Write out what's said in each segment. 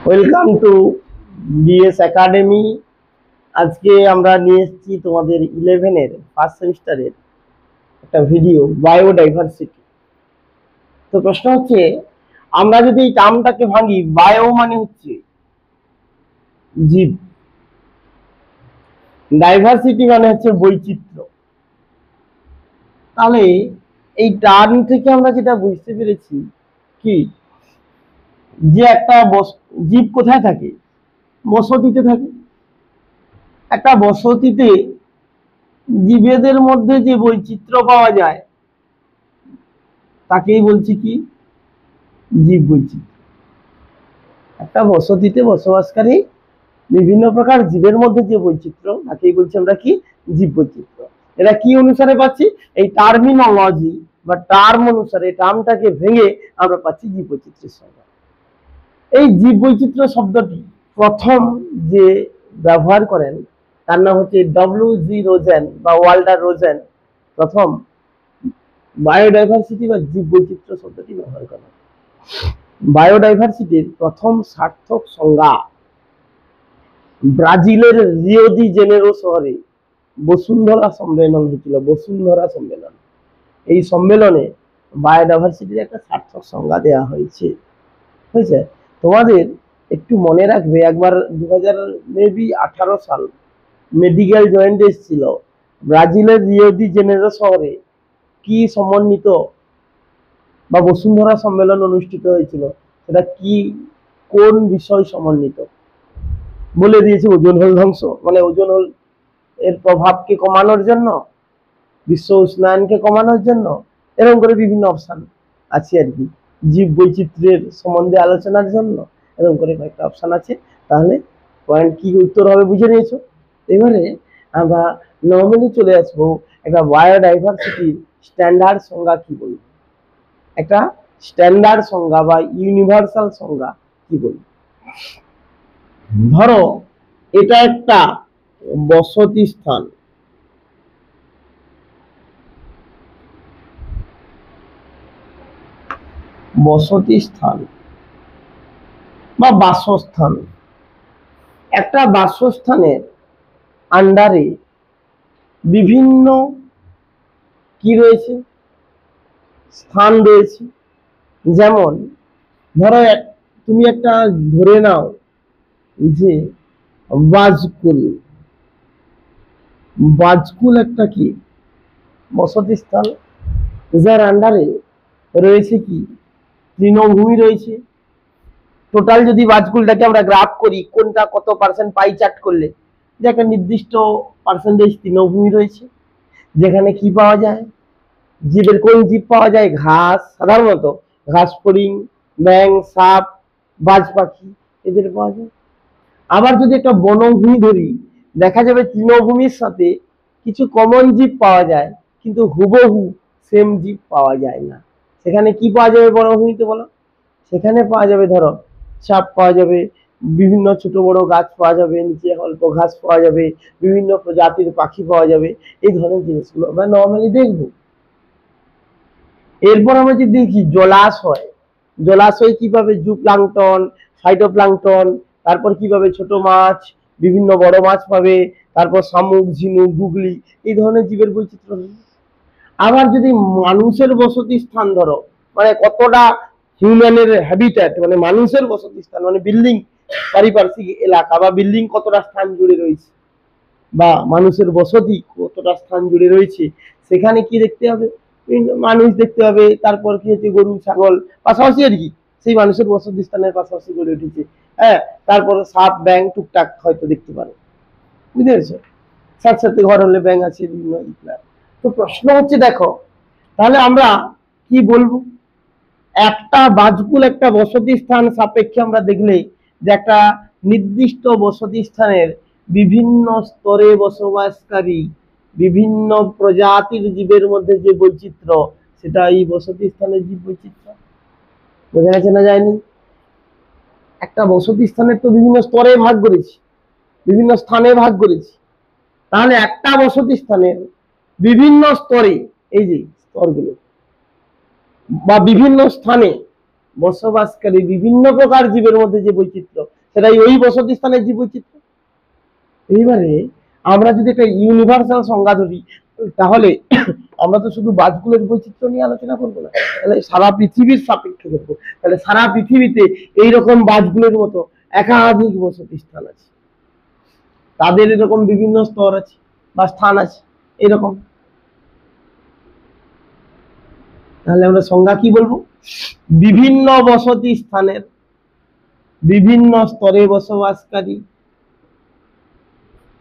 Welcome to BS academy. আজকে আমরা নিয়ে এসেছি তোমাদের 11-এর ফার্স্ট সেমিস্টারের একটা ভিডিও, বায়োডাইভার্সিটি। তো প্রশ্ন হচ্ছে, আমরা যদি এই টার্মটাকে ভাঙি, বায়ো মানে হচ্ছে জীব, ডাইভার্সিটি মানে হচ্ছে বৈচিত্র্য। তাহলে এই টার্ম থেকে আমরা যেটা বুঝতে পেরেছি কি, যে একটা জীব কোথায় থাকে? বসতিতে থাকে। একটা বসতিতে জীবেদের মধ্যে যে বৈচিত্র্য পাওয়া যায় তাকেই বলছি কি, জীব বৈচিত্র্য। একটা বসতিতে বসবাসকারী বিভিন্ন প্রকার জীবের মধ্যে যে বৈচিত্র্য তাকেই বলছি আমরা কি, জীব বৈচিত্র্য। এটা কি অনুসারে পাচ্ছি? এই টার্মিনোলজি বা টার্ম অনুসারে, টার্মটাকে ভেঙে আমরা পাচ্ছি জীব বৈচিত্র্যের সংজ্ঞা। এই জীব বৈচিত্র্য শব্দটি প্রথম যে ব্যবহার করেন তার নাম হচ্ছে ডব্লিউ.জি. রোজেন বা ওয়াল্টার রোজেন। প্রথম বায়োডাইভার্সিটি বা জীব বৈচিত্র্য শব্দটি ব্যবহার করেন। বায়োডাইভার্সিটির প্রথম সার্থক সংজ্ঞা ব্রাজিলের রিও দি জেনেরো শহরে বসুন্ধরা সম্মেলন হয়েছিল। বসুন্ধরা সম্মেলন, এই সম্মেলনে বায়োডাইভার্সিটির একটা সার্থক সংজ্ঞা দেওয়া হয়েছে। হয়েছে, তোমাদের একটু মনে রাখবে, একবার 2018 সাল মেডিকেল জয়েন্ট এসেছিল ব্রাজিলের রিও দি জেনেরো শহরে। কি সমন্বিত বা বসুন্ধরা সম্মেলন অনুষ্ঠিত হয়েছিল, সেটা কি, কোন বিষয় সমন্বিত? বলে দিয়েছে ওজোন হল ধ্বংস, মানে ওজোন হল এর প্রভাবকে কমানোর জন্য, বিশ্ব উষ্ণায়নকে কমানোর জন্য, এরকম করে বিভিন্ন অপশন আছে আর কি। জীব বৈচিত্র্যের সম্বন্ধে আলোচনার জন্য এরকম করে কয়েকটা অপশন আছে। তাহলে পয়েন্ট কি উত্তর হবে বুঝে নিয়েছো। এবারে আমরা নর্মালি চলে আসবো একটা বায়োডাইভার্সিটির স্ট্যান্ডার্ড সংজ্ঞা কি বলবো, একটা স্ট্যান্ডার্ড সংজ্ঞা বা ইউনিভার্সাল সংজ্ঞা কি বলবো। ধরো এটা একটা বসতি স্থান, বসতি স্থান বা বাসস্থান। একটা বাসস্থানের আন্ডারে বিভিন্ন কি রয়েছে, স্থান রয়েছে। যেমন ধরো তুমি একটা ধরে নাও যে বাজকুল, বাজকুল একটা কি বসতি স্থান, যার আন্ডারে রয়েছে কি, তৃণভূমি রয়েছে। টোটাল যদি বাজকুলটাকে আমরা গ্রাফ করি, কোনটা কত পার্সেন্ট পাই চার্ট করলে, যে একটা নির্দিষ্ট পার্সেন্টেজ তৃণভূমি রয়েছে, যেখানে কি পাওয়া যায়, জীবের কোন জীব পাওয়া যায়, ঘাস, সাধারণত ঘাস ফড়িং, ব্যাং, সাপ, বাজ পাখি, এদের পাওয়া যায়। আবার যদি একটা বনভূমি ধরি, দেখা যাবে তৃণভূমির সাথে কিছু কমন জীব পাওয়া যায়, কিন্তু হুবহু সেম জীব পাওয়া যায় না। সেখানে কি পাওয়া যাবে বনভূমিতে বলো? সেখানে পাওয়া যাবে ধরো সাপ পাওয়া যাবে, বিভিন্ন ছোট বড় গাছ পাওয়া যাবে, নিচে অল্প ঘাস পাওয়া যাবে, বিভিন্ন প্রজাতির পাখি পাওয়া যাবে। এই ধরনের জিনিসগুলো আমরা নর্মালি দেখবো। এরপর আমরা যদি দেখি জলাশয়, জলাশয় কিভাবে জুপ্লাঙ্কটন, ফাইটোপ্লাঙ্কটন, তারপর কিভাবে ছোট মাছ, বিভিন্ন বড় মাছ পাবে, তারপর শামুক, ঝিনুক, গুগলি, এই ধরনের জীবের বৈচিত্র্য। আবার যদি মানুষের বসতি স্থান ধরো, মানে কতটা হিউম্যানের হ্যাবিটেট, মানে মানুষের বসতি স্থান, মানে বিল্ডিং, পারিপার্শ্বিক এলাকা বা বিল্ডিং কতটা স্থান জুড়ে রয়েছে, বা মানুষের বসতি কতটা স্থান জুড়ে রয়েছে, সেখানে কি দেখতে হবে, মানুষ দেখতে হবে। তারপর কি হচ্ছে, গরু, ছাগল পাশাপাশি আর কি, সেই মানুষের বসতি স্থানের পাশাপাশি গড়ে উঠেছে। হ্যাঁ, তারপরে সাপ, ব্যাং টুকটাক হয়তো দেখতে পারো, বুঝতে পেরেছো। সাথে সাথে ঘর হলে ব্যাং আছে, বিভিন্ন। তো প্রশ্ন হচ্ছে, দেখো তাহলে আমরা কি বলবো, একটা বাজকুল একটা বসতি স্থান সাপেক্ষে আমরা দেখলে যে একটা নির্দিষ্ট বসতি স্থানের বিভিন্ন স্তরে বসবাসকারী বিভিন্ন প্রজাতির জীবের মধ্যে যে বৈচিত্র্য, সেটা এই বসতি স্থানের জীব বৈচিত্র্য। বোঝা গেছে না যায়নি? একটা বসতি স্থানের তো বিভিন্ন স্তরে ভাগ করেছি, বিভিন্ন স্থানে ভাগ করেছি। তাহলে একটা বসতি স্থানের বিভিন্ন স্তরে, এই যে স্তরগুলো বা বিভিন্ন স্থানে বসবাসকারী বিভিন্ন প্রকার জীবের মধ্যে যে বৈচিত্র্য, সেটাই ওই বসতি স্থানের জীব বৈচিত্র্য। এইবারে আমরা যদি একটা ইউনিভার্সাল সংজ্ঞা ধরি, তাহলে আমরা তো শুধু বাজগুলোর বৈচিত্র্য নিয়ে আলোচনা করবো না, তাহলে সারা পৃথিবীর সাপেক্ষে করবো। তাহলে সারা পৃথিবীতে এইরকম বাজগুলোর মতো একাধিক বসতি স্থান আছে, তাদের এরকম বিভিন্ন স্তর আছে বা স্থান আছে এরকম। তাহলে আমরা সংজ্ঞা কি বলবো? বিভিন্ন বসতি স্থানের বিভিন্ন স্তরে বসবাসকারী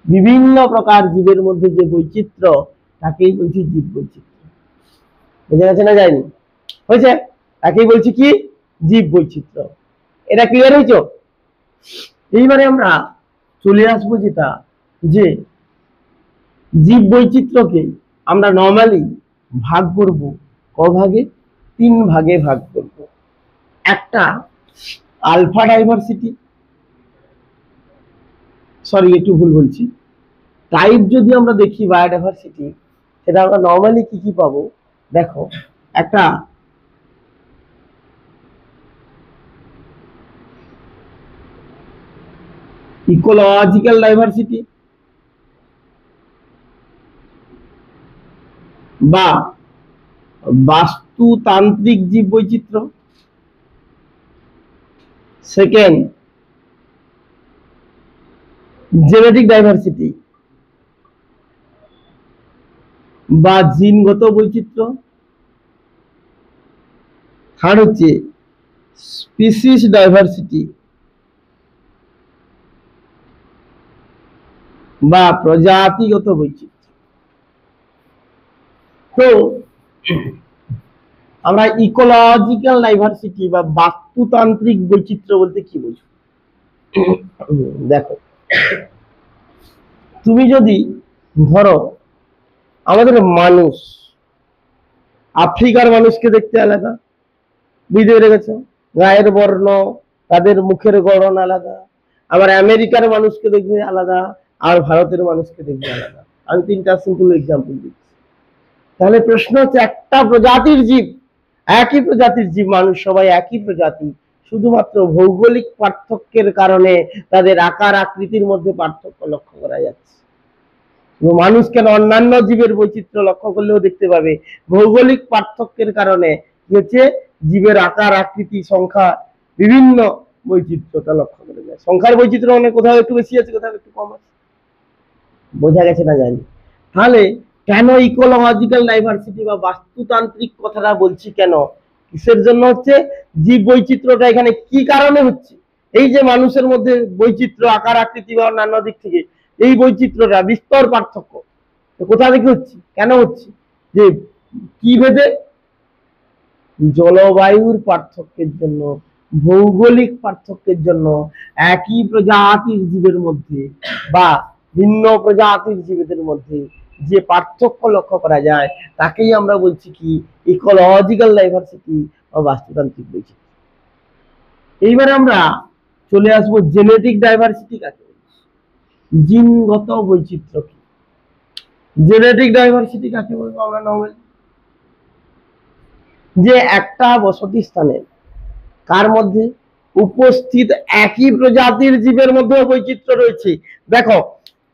বিভিন্ন প্রকার জীবের মধ্যে যে বৈচিত্র্য, তাকেই বলছি জীব বৈচিত্র্য। বোঝা গেছে না যায়নি? হয়েছে? তাকেই বলছি কি? জীব বৈচিত্র্য। এটা ক্লিয়ার হয়েছে? এইবারে আমরা চলে আসবো যেটা, যে জীব বৈচিত্র্যকে আমরা নর্মালি ভাগ করব কভাগে? 3 ভাগে ভাগ করব। একটা আলফা ডাইভার্সিটি, সরি একটু ভুল বলছি, টাইপ যদি আমরা দেখি বায়োডাইভার্সিটি, সেটা আমরা নর্মালি কি কি পাবো দেখো। একটা ইকোলজিক্যাল ডাইভার্সিটি বা বাস্তুতান্ত্রিক জীব বৈচিত্র্য, সেকেন্ড জেনেটিক ডাইভার্সিটি বা জিনগত বৈচিত্র্য, থার্ড হচ্ছে স্পিসিস ডাইভার্সিটি বা প্রজাতিগত বৈচিত্র্য। তো আমরা ইকোলজিক্যাল ডাইভার্সিটি বা বাস্তুতান্ত্রিক বৈচিত্র্য বলতে কি বুঝি? দেখো, তুমি যদি ধরো আমাদের মানুষ, আফ্রিকার মানুষকে দেখতে আলাদা, বুঝতে পেরে গেছো? গায়ের বর্ণ, তাদের মুখের গড়ন আলাদা। আবার আমেরিকার মানুষকে দেখবে আলাদা, আর ভারতের মানুষকে দেখবে আলাদা। আমি 3টা সিম্পল এক্সাম্পল দিচ্ছি। তাহলে প্রশ্ন হচ্ছে, একটা প্রজাতির জীব, একই প্রজাতির জীব, মানুষ সবাই একই প্রজাতি, শুধুমাত্র ভৌগোলিক পার্থক্যের কারণে তাদের আকার আকৃতির মধ্যে পার্থক্য লক্ষ্য করা যাচ্ছে। মানুষ কেন, অন্যান্য জীবের বৈচিত্র্য লক্ষ্য করলেও দেখতে পাবে ভৌগোলিক পার্থক্যের কারণে কি হচ্ছে, জীবের আকার আকৃতি সংখ্যা বিভিন্ন বৈচিত্র্যতা লক্ষ্য করা যায়। সংখ্যার বৈচিত্র্য মানে কোথাও একটু বেশি আছে, কোথাও একটু কম আছে। বোঝা গেছে না জানি? তাহলে কেন ইকোলজিক্যাল ডাইভার্সিটি বা বাস্তুতান্ত্রিক কথাটা বলছি কেন, কিসের জন্য হচ্ছে? জীব বৈচিত্র্যটা এখানে কি কারণে হচ্ছে? এই যে মানুষের মধ্যে বৈচিত্র্য, আকার আকৃতি বা অন্যান্য দিক থেকে এই বৈচিত্র্যটা বিস্তর পার্থক্য, কোথা থেকে হচ্ছে, কেন হচ্ছে? যে কি ভেদে? জলবায়ুর পার্থক্যের জন্য, ভৌগোলিক পার্থক্যের জন্য একই প্রজাতির জীবের মধ্যে বা ভিন্ন প্রজাতির জীবেদের মধ্যে যে পার্থক্য লক্ষ্য করা যায়, তাকেই আমরা বলছি কি? ইকোলজিক্যাল ডাইভার্সিটি বা বাস্তুতান্ত্রিক বৈচিত্র্য। এইবার আমরা চলে আসবো জেনেটিক ডাইভার্সিটি কাকে বলছি, জিনগত বৈচিত্র্য কি। জেনেটিক ডাইভার্সিটি কাকে বলবো আমরা নরমালি? যে একটা বসতি স্থানের কার মধ্যে উপস্থিত একই প্রজাতির জীবের মধ্যে বৈচিত্র্য রয়েছে। দেখো,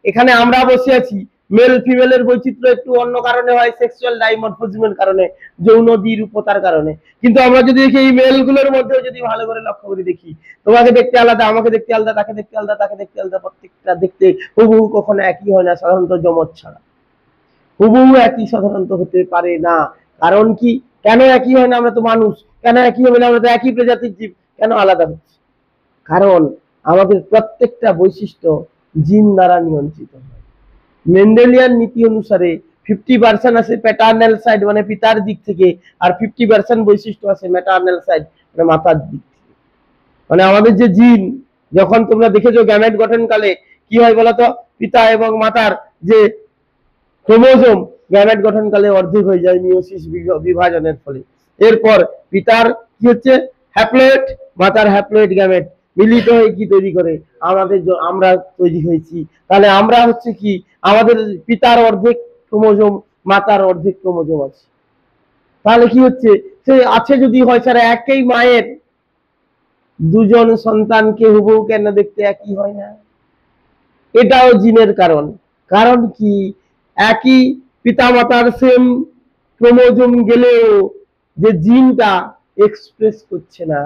এখানে আমরা বসে আছি, মেল ফিমেলের বৈচিত্র্য একটু অন্য কারণে হয়, সেক্সুয়াল ডাইমরফিজমের কারণে, যৌন দ্বিরূপতার কারণে। কিন্তু আমরা যদি দেখি এই মেল গুলোর মধ্যেও যদি ভালো করে লক্ষ্য করে দেখি, তোমাকে দেখতে আলাদা, আমাকে দেখতে আলাদা, তাকে দেখতে আলাদা, তাকে দেখতে আলাদা, প্রত্যেকটা দেখতে হুবহু কখনো একই হয় না, সাধারণত জমজ ছাড়া হুবহু একই সাধারণত হতে পারে না। কারণ কি? কেন একই হয় না? আমরা তো মানুষ, কেন একই হবে না? আমরা তো একই প্রজাতির জীব, কেন আলাদা হচ্ছে? কারণ আমাদের প্রত্যেকটা বৈশিষ্ট্য জিন দ্বারা নিয়ন্ত্রিত হয়। মেন্ডেলিয়ান নীতি অনুসারে 50% আছে প্যাটার্নাল সাইড মানে পিতার দিক থেকে, আর 50% বৈশিষ্ট্য আছে ম্যাটার্নাল সাইড মানে মাতার দিক থেকে। মানে আমাদের যে জিন, যখন তোমরা দেখেছো গ্যামেট গঠনকালে কি হয় বলতো, পিতা এবং মাতার যে ক্রোমোজোম গ্যামেট গঠনকালে অর্ধেক হয়ে যায় মিওসিস বিভাজনের ফলে। এরপর পিতার কি হচ্ছে, হ্যাপ্লয়েড, মাতার হ্যাপ্লয়েড গ্যামেট মিলিত হয়ে কি তৈরি করে, আমাদের আমরা তৈরি হয়েছি। তাহলে আমরা হচ্ছে কি, আমাদের পিতার অর্ধেক ক্রোমোজোম, মাতার অর্ধেক ক্রোমোজোম আছে। তাহলে কি হচ্ছে, সে আছে যদি হয় স্যার একই মায়ের দুজন সন্তানকে হুবহু কেন দেখতে একই হয় না? এটাও জিনের কারণ। কারণ কি, একই পিতামাতার সেম ক্রোমোজোম গেলেও যে জিনটা এক্সপ্রেস করছে না,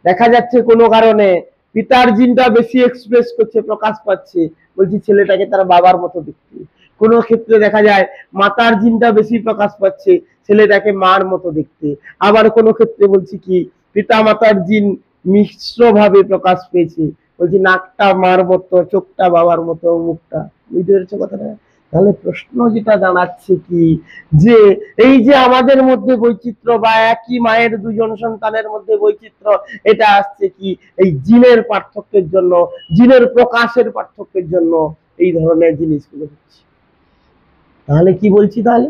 দেখা যাচ্ছে কোনো কারণে পিতার জিনটা বেশি এক্সপ্রেস করছে, প্রকাশ পাচ্ছে, বলছি ছেলেটাকে তার বাবার মতো দেখতে। কোনো ক্ষেত্রে দেখা যায় মাতার জিনটা বেশি প্রকাশ পাচ্ছে, ছেলেটাকে মার মতো দেখতে। আবার কোনো ক্ষেত্রে বলছি কি, পিতা মাতার জিন মিশ্র ভাবে প্রকাশ পেয়েছে, বলছি নাকটা মার মতো, চোখটা বাবার মতো, মুখটা। বুঝতে পেরেছো কথাটা? তাহলে প্রশ্ন যেটা দাঁড়াচ্ছে কি, যে এই যে আমাদের মধ্যে বৈচিত্র্য বা একই মায়ের দুজন সন্তানের মধ্যে বৈচিত্র্য, এটা আসছে কি এই জিনের পার্থক্যের জন্য, জিনের প্রকাশের পার্থক্যের জন্য এই ধরনের জিনিসগুলো হচ্ছে। তাহলে কি বলছি, তাহলে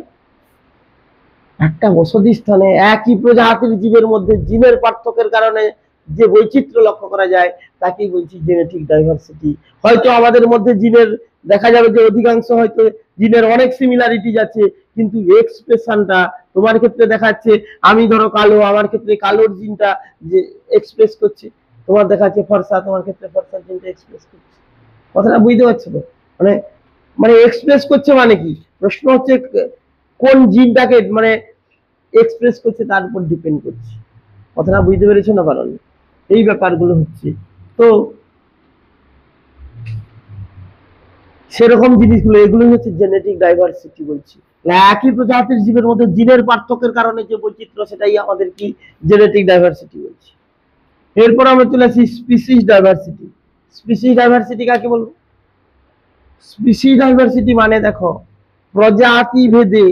একটা বসতি স্থানে একই প্রজাতির জীবের মধ্যে জিনের পার্থক্যের কারণে যে বৈচিত্র্য লক্ষ্য করা যায় তাকেই বলছি জেনেটিক ডাইভার্সিটি। হয়তো আমাদের মধ্যে জিনের দেখা যাবে যে অধিকাংশ হয়তো জিনের অনেক সিমিলারিটিজ আছে, কিন্তু এক্সপ্রেশনটা তোমার ক্ষেত্রে দেখাচ্ছে আমি ধরো কালো, আমার ক্ষেত্রে কালোর জিনটা যে এক্সপ্রেস করছে, তোমার দেখাচ্ছে ফর্সা, তোমার ক্ষেত্রে ফর্সার জিনটা এক্সপ্রেস করছে। কথাটা বুঝতে পারছো তো? মানে মানে এক্সপ্রেস করছে মানে কি, প্রশ্ন হচ্ছে কোন জিনটাকে মানে এক্সপ্রেস করছে তার উপর ডিপেন্ড করছে। কথাটা বুঝতে পেরেছো না? কারণ এই ব্যাপারগুলো হচ্ছে, তো সেরকম জিনিসগুলো, এগুলো হচ্ছে জেনেটিক ডাইভার্সিটি বলছি। একই প্রজাতির জীবের মধ্যে জিনের পার্থক্যের কারণে যে বৈচিত্র্য, সেটাই আমাদের কি জেনেটিক ডাইভার্সিটি বলছি। এরপর আমরা চলে আসি স্পিসিস ডাইভার্সিটি। স্পিসিস ডাইভার্সিটি কাকে বলবো? স্পিসিস ডাইভার্সিটি মানে দেখো, প্রজাতি ভেদে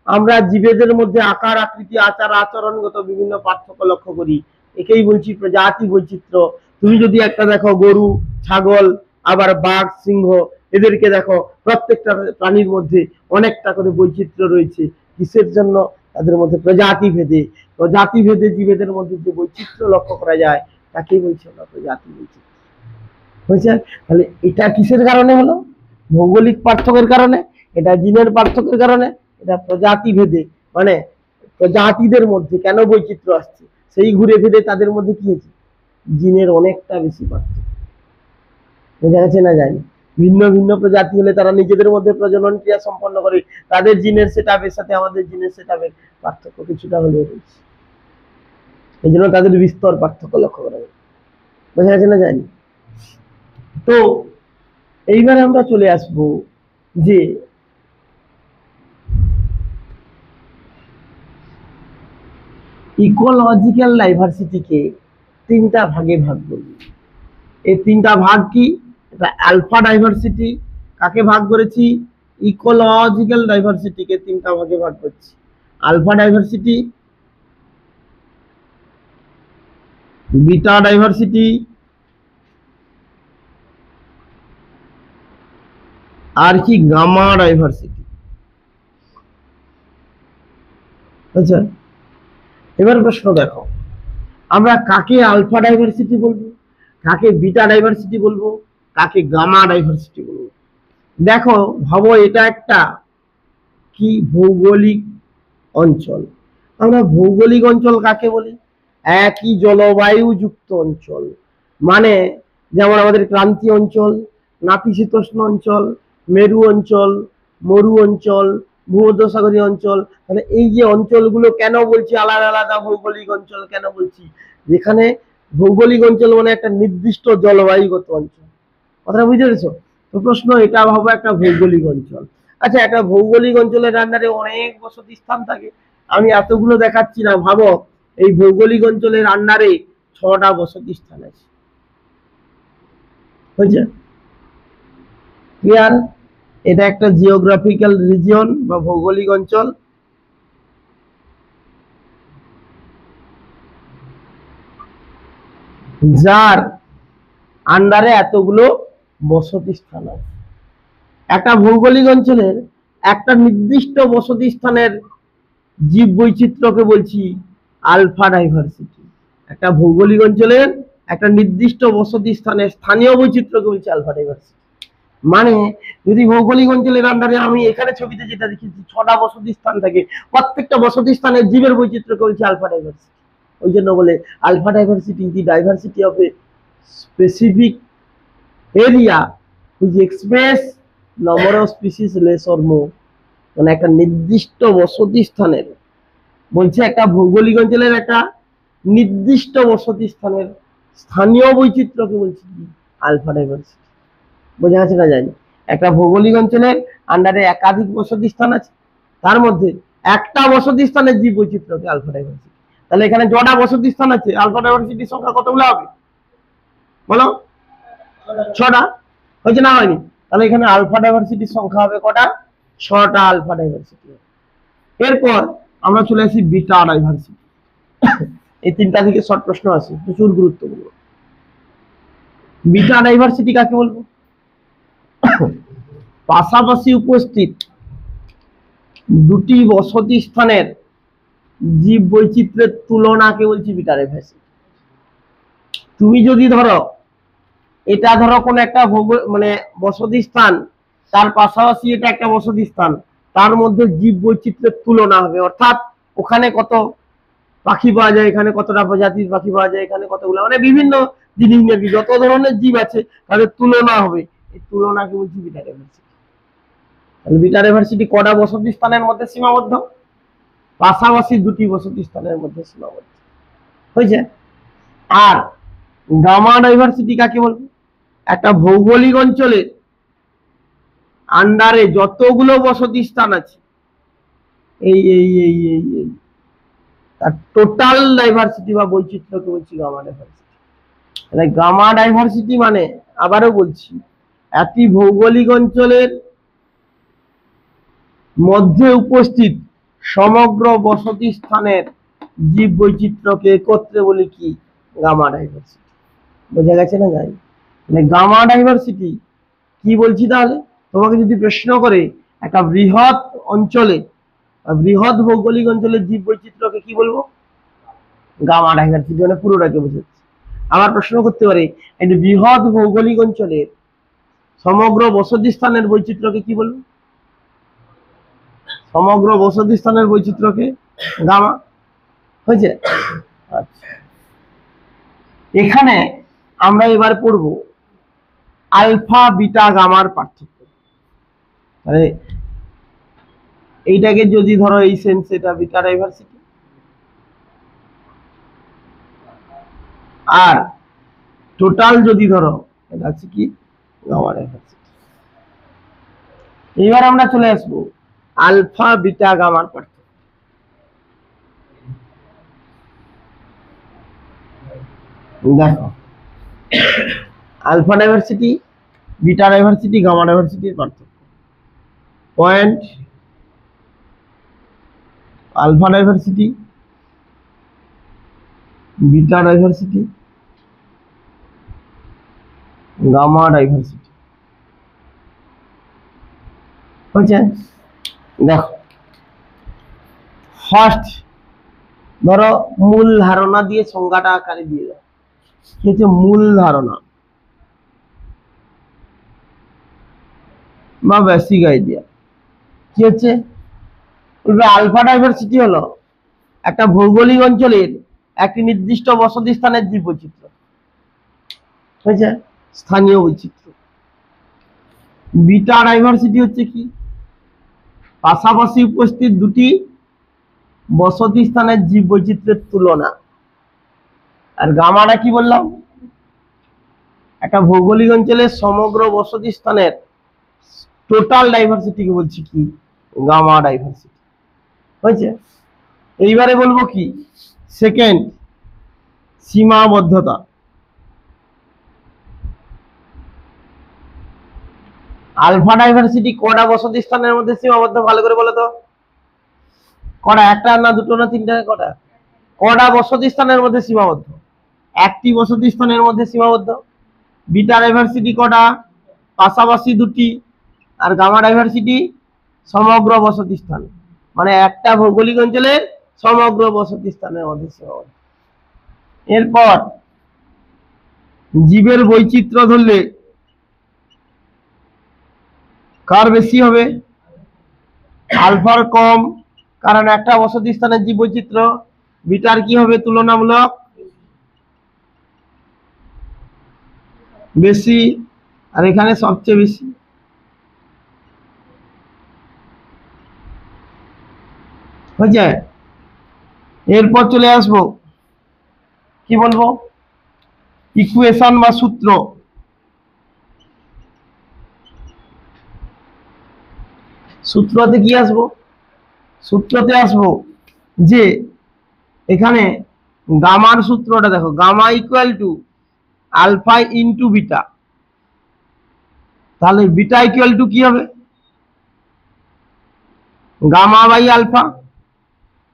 আমরা জীবেদের মধ্যে আকার, আকৃতি, আচার, আচরণগত বিভিন্ন পার্থক্য লক্ষ্য করি, একেই বলছি প্রজাতি বৈচিত্র্য। তুমি যদি একটা দেখো গরু, ছাগল, আবার বাঘ, সিংহ, এদেরকে দেখো, প্রত্যেকটা প্রাণীর মধ্যে অনেকটা করে বৈচিত্র্য রয়েছে। কিসের জন্য? তাদের মধ্যে প্রজাতি ভেদে। প্রজাতি ভেদে জীবেদের মধ্যে যে বৈচিত্র্য লক্ষ্য করা যায় তাকেই বলছি আমরা প্রজাতি বৈচিত্র্য। হয়েছে? তাহলে এটা কিসের কারণে হলো? ভৌগোলিক পার্থক্যের কারণে, এটা জিনের পার্থক্যের কারণে, এটা প্রজাতি ভেদে, মানে প্রজাতিদের মধ্যে কেন বৈচিত্র্য আসছে, সেই ঘুরে ফিরে তাদের মধ্যে কি হয়েছে, জিনের অনেকটা বেশি পার্থক্য। বোঝা গেছে না? জানি ভিন্ন ভিন্ন প্রজাতি হলে তারা নিজেদের মধ্যে প্রজনন ক্রিয়া সম্পন্ন করে, তাদের জিনের সেটআপের সাথে আমাদের জিনের সেটআপের পার্থক্য কিছুটা হলেও রয়েছে, এই জন্য তাদের বিস্তর পার্থক্য লক্ষ্য করা যায়। বোঝা গেছে না? জানি। তো এইবার আমরা চলে আসব যে ইকোলজিক্যাল ডাইভার্সিটিকে তিনটা ভাগে ভাগ করব। এই তিনটা ভাগ কি? এটা আলফা ডাইভার্সিটি, কাকে ভাগ করেছি? ইকোলজিক্যাল ডাইভার্সিটিকে তিনটা ভাগে ভাগ করছি। আলফা ডাইভার্সিটি, বিটা ডাইভার্সিটি আর কি গামা ডাইভার্সিটি। আচ্ছা, এবার প্রশ্ন দেখো, আমরা কাকে আলফা ডাইভার্সিটি বলবো, কাকে বিটা ডাইভার্সিটি বলবো, কাকে গামা ডাইভার্সিটি বলবো? দেখো, ভাবো এটা একটা কি ভৌগোলিক অঞ্চল। আমরা ভৌগোলিক অঞ্চল কাকে বলি? একই জলবায়ু যুক্ত অঞ্চল, মানে যেমন আমাদের ক্রান্তীয় অঞ্চল, নাতিশীতোষ্ণ অঞ্চল, মেরু অঞ্চল, মরু অঞ্চল, ভূমধ্যসাগরীয় অঞ্চল। তাহলে এই যে অঞ্চলগুলো কেন বলছি আলাদা আলাদা ভৌগোলিক অঞ্চল কেন বলছি? যেখানে ভৌগোলিক অঞ্চল মানে একটা নির্দিষ্ট জলবায়ুগত অঞ্চল। কথাটা বুঝতে পেরেছো? তো প্রশ্ন এটা, ভাবো একটা ভৌগোলিক অঞ্চল। আচ্ছা, একটা ভৌগোলিক অঞ্চলের আন্ডারে অনেক বসতি স্থান থাকে, আমি এতগুলো দেখাচ্ছি না, ভাবো এই ভৌগোলিক অঞ্চলের আন্ডারে 6টা বসতি স্থান আছে। হয়েছে? ক্লিয়ার? এটা একটা জিওগ্রাফিক্যাল রিজিয়ন বা ভৌগোলিক অঞ্চল, যার আন্ডারে এতগুলো বসতি স্থান আছে। একটা ভৌগোলিক অঞ্চলের একটা নির্দিষ্ট বসতি স্থানের জীব বৈচিত্র্যকে বলছি আলফা ডাইভার্সিটি। একটা ভৌগোলিক অঞ্চলের একটা নির্দিষ্ট বসতি স্থানের স্থানীয় বৈচিত্র্যকে বলছি আলফা ডাইভার্সিটি। মানে যদি ভৌগোলিক অঞ্চলের আন্ডারে আমি এখানে ছবিতে যেটা দেখেছি 6টা বসতি স্থান থাকে, প্রত্যেকটা বসতি স্থানের জীবের বৈচিত্র্যকে বলছি আলফা ডাইভার্সিটি। ওই জন্য বলে alpha diversity is the diversity of a specific area which express number of species less or more, মানে একটা নির্দিষ্ট বসতি স্থানের, বলছে একটা ভৌগোলিক অঞ্চলের একটা নির্দিষ্ট বসতি স্থানের স্থানীয় বৈচিত্র্যকে বলছি কি আলফা ডাইভার্সিটি। বোঝা যাচ্ছে না জানি? একটা ভৌগোলিক অঞ্চলের আন্ডারে একাধিক বসতি স্থান আছে, তার মধ্যে একটা বসতি স্থানের জীব বৈচিত্র্যকে আলফা ডাইভার্সিটি। তাহলে এখানে জটা বসতি স্থান আছে, আলফা ডাইভার্সিটির সংখ্যা কতগুলো হবে বলো? 6টা। হয়েছে না হয়নি? তাহলে এখানে আলফা ডাইভার্সিটির সংখ্যা হবে কটা? 6টা আলফা ডাইভার্সিটি। এরপর আমরা চলে আসি বিটা ডাইভার্সিটি। এই 3টা থেকে শর্ট প্রশ্ন আছে, প্রচুর গুরুত্বপূর্ণ। বিটা ডাইভার্সিটি কাকে বলবো? পাশাপাশি উপস্থিত দুটি বসতি স্থানের জীব বৈচিত্র্যের তুলনাকে বলছি বিটা ডাইভার্সিটি। তুমি যদি ধরো এটা ধরো কোন একটা মানে বসতি স্থান, তার পাশাপাশি এটা একটা বসতি স্থান, তার মধ্যে জীব বৈচিত্র্যের তুলনা হবে, অর্থাৎ ওখানে কত পাখি পাওয়া যায়, এখানে কতটা প্রজাতির পাখি পাওয়া যায়, এখানে কতগুলো, মানে বিভিন্ন জিনিস নিয়ে যত ধরনের জীব আছে তাদের তুলনা হবে, এই তুলনাকে বলছি বিটা ডাইভার্সিটি। তাহলে বিটা ডাইভার্সিটি কটা বসতি স্থানের মধ্যে সীমাবদ্ধ? পাশাপাশি দুটি বসতি স্থানের মধ্যে সীমাবদ্ধ হয়েছে। আর গামা ডাইভার্সিটি কাকে বলবো? একটা ভৌগোলিক অঞ্চলের আন্ডারে যতগুলো বসতি স্থান আছে এই এই এই এই এই তার টোটাল ডাইভার্সিটি বা বৈচিত্র্যকে বলছি গামা ডাইভার্সিটি। তাহলে গামা ডাইভার্সিটি মানে, আবারও বলছি, একটি ভৌগোলিক অঞ্চলের মধ্যে উপস্থিত সমগ্র বসতি স্থানের জীব বৈচিত্র্যকে একত্রে বলি কি গামা ডাইভার্সিটি। বোঝা গেছে না গাই? মানে গামা ডাইভার্সিটি কি বলছি? তাহলে তোমাকে যদি প্রশ্ন করে একটা বৃহৎ অঞ্চলে, বৃহৎ ভৌগোলিক অঞ্চলের জীব বৈচিত্র্যকে কি বলবো? গামা ডাইভার্সিটি, মানে পুরোটাকে বোঝাচ্ছে। আবার প্রশ্ন করতে পারে একটি বৃহৎ ভৌগোলিক অঞ্চলের সমগ্র বসতি স্থানের বৈচিত্র্যকে কি বলবো? সমগ্র বসতি স্থানের বৈচিত্র্যকে গামা। হয়েছে? আচ্ছা, এখানে আমরা এবার পড়ব আলফা বিটা গামার পার্থক্য। মানে এইটাকে যদি ধরো এই সেন্স, এটা বিটা ডাইভার্সিটি, আর টোটাল যদি ধরো এটা আছে কি গামা ডাইভার্সিটি। এবার আমরা চলে আসবো আলফা বিটা গামার পার্থক্য। দেখো, alpha diversity, beta diversity, gamma ডাইভার্সিটির পার্থক্য। Point: alpha diversity, beta diversity, gamma diversity. হচ্ছে? দেখো, ফার্স্ট ধরো মূল ধারণা দিয়ে সংজ্ঞাটা আকারে দিয়ে দাও। কি হচ্ছে মূল ধারণা বা বেসিক আইডিয়া? কি হচ্ছে? আলফা ডাইভার্সিটি হলো একটা ভৌগোলিক অঞ্চলের একটি নির্দিষ্ট বসতি স্থানের জীব বৈচিত্র্য, হয়েছে স্থানীয় বৈচিত্র্য। বিটা ডাইভার্সিটি হচ্ছে কি? পাশাপাশি উপস্থিত দুটি বসতি স্থানের জীব বৈচিত্র্যের তুলনা। আর গামাটা কি বললাম? একটা ভৌগোলিক অঞ্চলের সমগ্র বসতি স্থানের টোটাল ডাইভার্সিটিকে বলছি কি গামা ডাইভার্সিটি। হয়েছে? এইবারে বলবো কি সেকেন্ড, সীমাবদ্ধতা। আলফা ডাইভার্সিটি কটা বসতি স্থানের মধ্যে সীমাবদ্ধ? ভালো করে বলো তো, কটা? একটা না দুটো না তিনটা? কটা? কটা বসতি স্থানের মধ্যে সীমাবদ্ধ? একটি বসতি স্থানের মধ্যে সীমাবদ্ধ। বিটা ডাইভার্সিটি কটা? পাশাপাশি দুটি। আর গামা ডাইভার্সিটি সমগ্র বসতি স্থান, মানে একটা ভৌগোলিক অঞ্চলের সমগ্র বসতি স্থানের মধ্যে সীমাবদ্ধ। এরপর জীবের বৈচিত্র্য ধরলে কার বেশি হবে? আলফার কম, কারণ একটা বসতি স্থানের জীব বৈচিত্র্য। বিটার কি হবে তুলনামূলক বেশি, আর এখানে সবচেয়ে বেশি। হয়েছে? এরপর চলে আসবো কি বলবো, ইকুয়েশন বা সূত্র। সূত্রতে কি আসবো, সূত্রতে আসবো যে এখানে গামার সূত্রটা দেখো, gamma equal to alpha into beta. তাহলে বিটা ইকুয়াল টু কি হবে, গামা বাই আলফা,